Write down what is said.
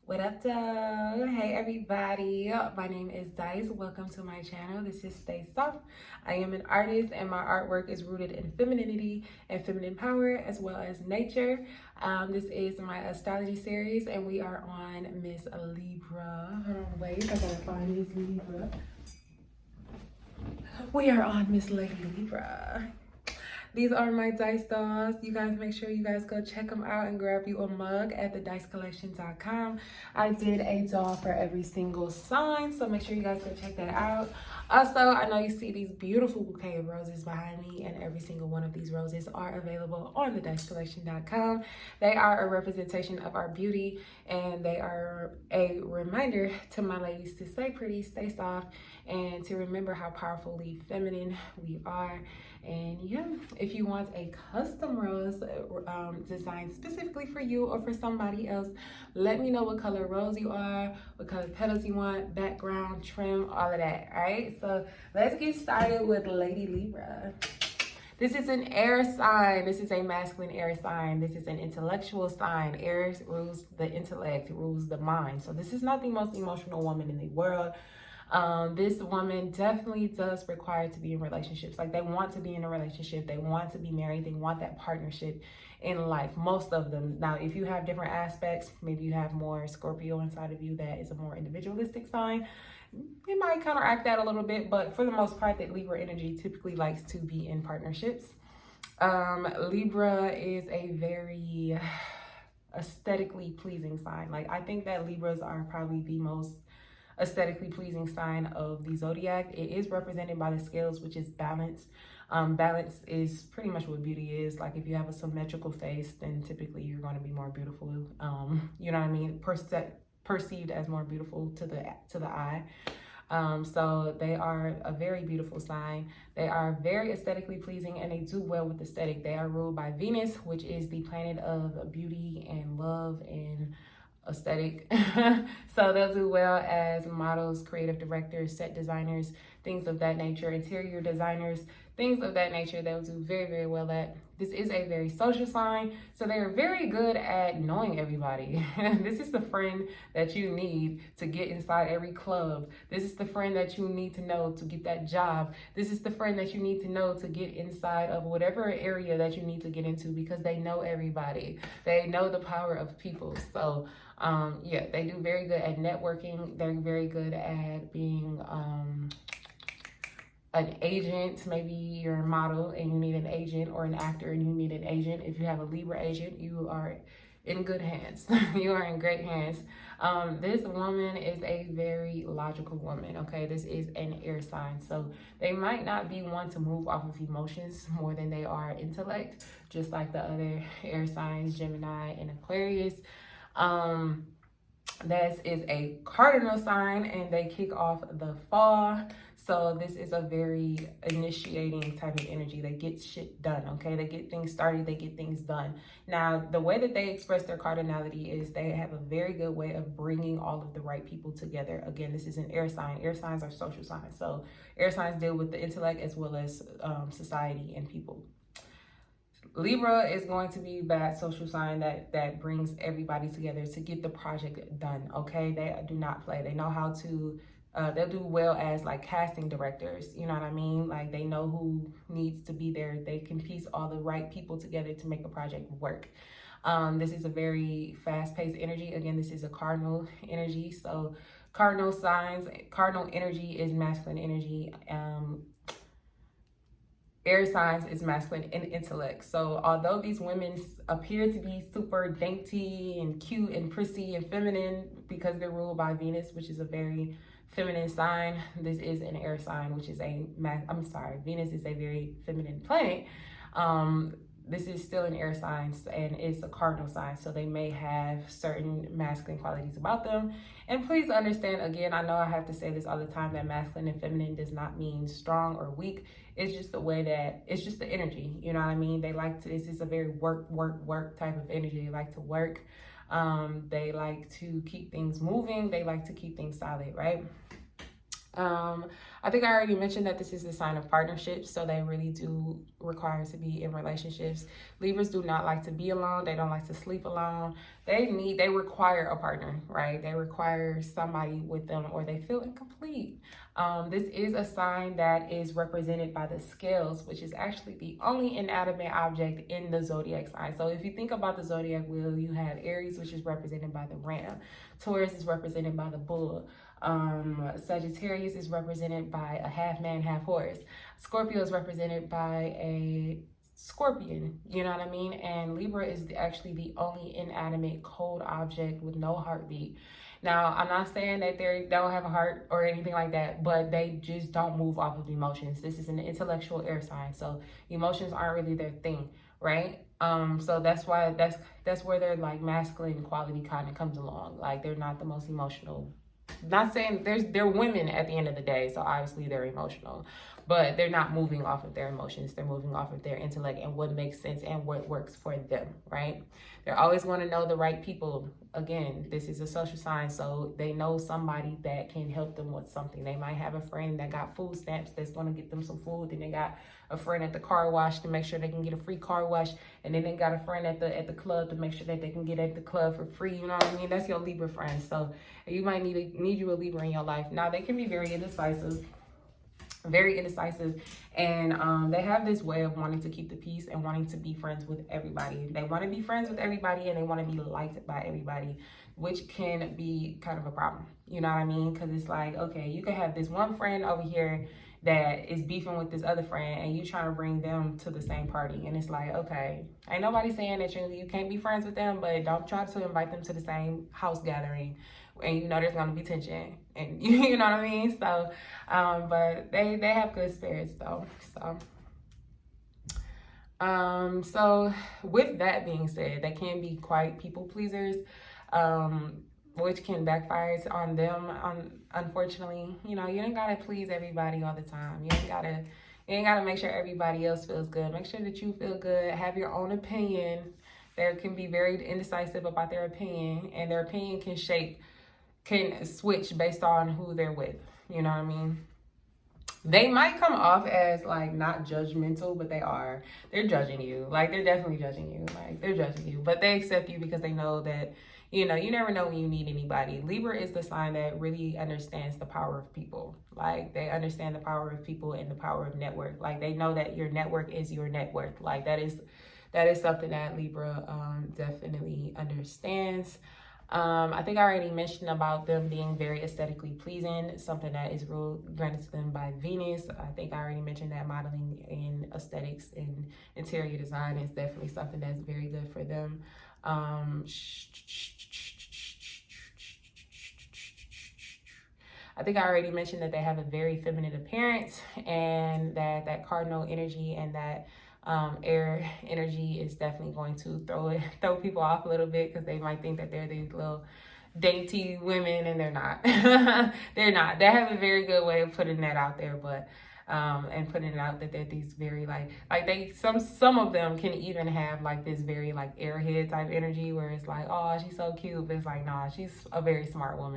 What up, though? Hey, everybody. My name is Dice. Welcome to my channel. This is Stay Soft. I am an artist, and my artwork is rooted in femininity and feminine power, as well as nature. This is my astrology series, and we are on Miss Libra. Hold on, wait. I gotta find Miss Libra. We are on Miss Lady Libra. These are my dice dolls. You guys make sure you guys go check them out and grab you a mug at thedicecollection.com. I did a doll for every single sign, so make sure you guys go check that out. Also, I know you see these beautiful bouquet of roses behind me, and every single one of these roses are available on thedicecollection.com. They are a representation of our beauty, and they are a reminder to my ladies to stay pretty, stay soft, and to remember how powerfully feminine we are. And yeah, if you want a custom rose designed specifically for you or for somebody else, let me know what color rose you are, what color petals you want, background, trim, all of that. All right, so let's get started with Lady Libra. This is an air sign. This is a masculine air sign. This is an intellectual sign. Air rules the intellect, rules the mind. So this is not the most emotional woman in the world. This woman definitely does require to be in relationships. Like, they want to be in a relationship, they want to be married, they want that partnership in life, most of them. Now, if you have different aspects, maybe you have more Scorpio inside of you that is a more individualistic sign, it might counteract that a little bit, but for the most part, that Libra energy typically likes to be in partnerships. Libra is a very aesthetically pleasing sign. Like, I think that Libras are probably the most aesthetically pleasing sign of the zodiac. It is represented by the scales, which is balance. Balance is pretty much what beauty is. Like, if you have a symmetrical face, then typically you're going to be more beautiful. You know what I mean? Perceived as more beautiful to the eye. So they are a very beautiful sign. They are very aesthetically pleasing, and they do well with aesthetic. They are ruled by Venus, which is the planet of beauty and love and aesthetic. So they'll do well as models, creative directors, set designers, things of that nature, interior designers, things of that nature. They'll do very, very well at. This is a very social sign, so they're very good at knowing everybody. This is the friend that you need to get inside every club. This is the friend that you need to know to get that job. This is the friend that you need to know to get inside of whatever area that you need to get into, because they know everybody. They know the power of people. So yeah, they do very good at networking. They're very good at being an agent. Maybe you're a model and you need an agent, or an actor and you need an agent. If you have a Libra agent, you are in good hands. You are in great hands. This woman is a very logical woman, okay? This is an air sign, so they might not be one to move off of emotions more than they are intellect, just like the other air signs, Gemini and Aquarius. This is a cardinal sign, and they kick off the fall. So this is a very initiating type of energy. They get shit done, okay? They get things started, they get things done. Now, the way that they express their cardinality is they have a very good way of bringing all of the right people together. Again, this is an air sign. Air signs are social signs. So air signs deal with the intellect as well as society and people. Libra is going to be that social sign that brings everybody together to get the project done, okay? They do not play. They know how to, they'll do well as like casting directors, you know what I mean? Like, they know who needs to be there. They can piece all the right people together to make a project work. This is a very fast-paced energy. Again, this is a cardinal energy. So cardinal signs, cardinal energy is masculine energy. Air signs is masculine in intellect. So although these women appear to be super dainty and cute and prissy and feminine because they're ruled by Venus, which is a very feminine sign, this is an air sign, which is Venus is a very feminine planet. This is still an air sign, and it's a cardinal sign, so they may have certain masculine qualities about them. And please understand, again, I know I have to say this all the time, that masculine and feminine does not mean strong or weak. It's just the way that, it's just the energy, you know what I mean? They like to, this is a very work type of energy. They like to work. They like to keep things moving. They like to keep things solid, right? I think I already mentioned that this is a sign of partnerships, so they really do require to be in relationships. Libras do not like to be alone. They don't like to sleep alone. They require a partner, right? They require somebody with them, or they feel incomplete. This is a sign that is represented by the scales, which is actually the only inanimate object in the zodiac sign. So if you think about the zodiac wheel, you have Aries, which is represented by the ram. Taurus is represented by the bull. Sagittarius is represented by a half man, half horse. Scorpio is represented by a scorpion, you know what I mean? And Libra is actually the only inanimate cold object with no heartbeat. Now, I'm not saying that they don't have a heart or anything like that, but they just don't move off of emotions. This is an intellectual air sign, so emotions aren't really their thing, right? So that's why that's where their like masculine quality kind of comes along. Like, they're not the most emotional. Not saying they're women at the end of the day, so obviously they're emotional, but they're not moving off of their emotions. They're moving off of their intellect and what makes sense and what works for them, right? They're always going to know the right people. Again, this is a social sign, so they know somebody that can help them with something. They might have a friend that got food stamps that's going to get them some food. Then they got a friend at the car wash to make sure they can get a free car wash, and then they got a friend at the club to make sure that they can get at the club for free. You know what I mean? That's your Libra friend. So you might need you a Libra in your life. Now, they can be very indecisive, and they have this way of wanting to keep the peace and wanting to be friends with everybody. They want to be friends with everybody, and they want to be liked by everybody, which can be kind of a problem. You know what I mean? Because it's like, okay, you can have this one friend over here that is beefing with this other friend, and you trying to bring them to the same party, and it's like, okay, ain't nobody saying that you can't be friends with them, but don't try to invite them to the same house gathering, and you know there's gonna be tension, and you know what I mean. So but they have good spirits though. So with that being said, they can be quite people pleasers, which can backfire on them. Unfortunately, you know, you ain't gotta please everybody all the time. You ain't gotta make sure everybody else feels good. Make sure that you feel good. Have your own opinion. They can be very indecisive about their opinion, and their opinion can switch based on who they're with. You know what I mean? They might come off as like not judgmental, but they are. They're judging you. Like, they're definitely judging you. Like, they're judging you, but they accept you because they know that, you know, you never know when you need anybody. Libra is the sign that really understands the power of people. Like, they understand the power of people and the power of network. Like, they know that your network is your net worth. Like, that is something that Libra definitely understands. I think I already mentioned about them being very aesthetically pleasing, something that is granted to them by Venus. I think I already mentioned that modeling in aesthetics and interior design is definitely something that's very good for them. I think I already mentioned that they have a very feminine appearance, and that cardinal energy and that air energy is definitely going to throw people off a little bit, because they might think that they're these little dainty women, and they're not. They're not. They have a very good way of putting that out there, but and putting it out that they're these very like they some of them can even have like this very like airhead type energy, where it's like, oh, she's so cute, but it's like, nah, she's a very smart woman.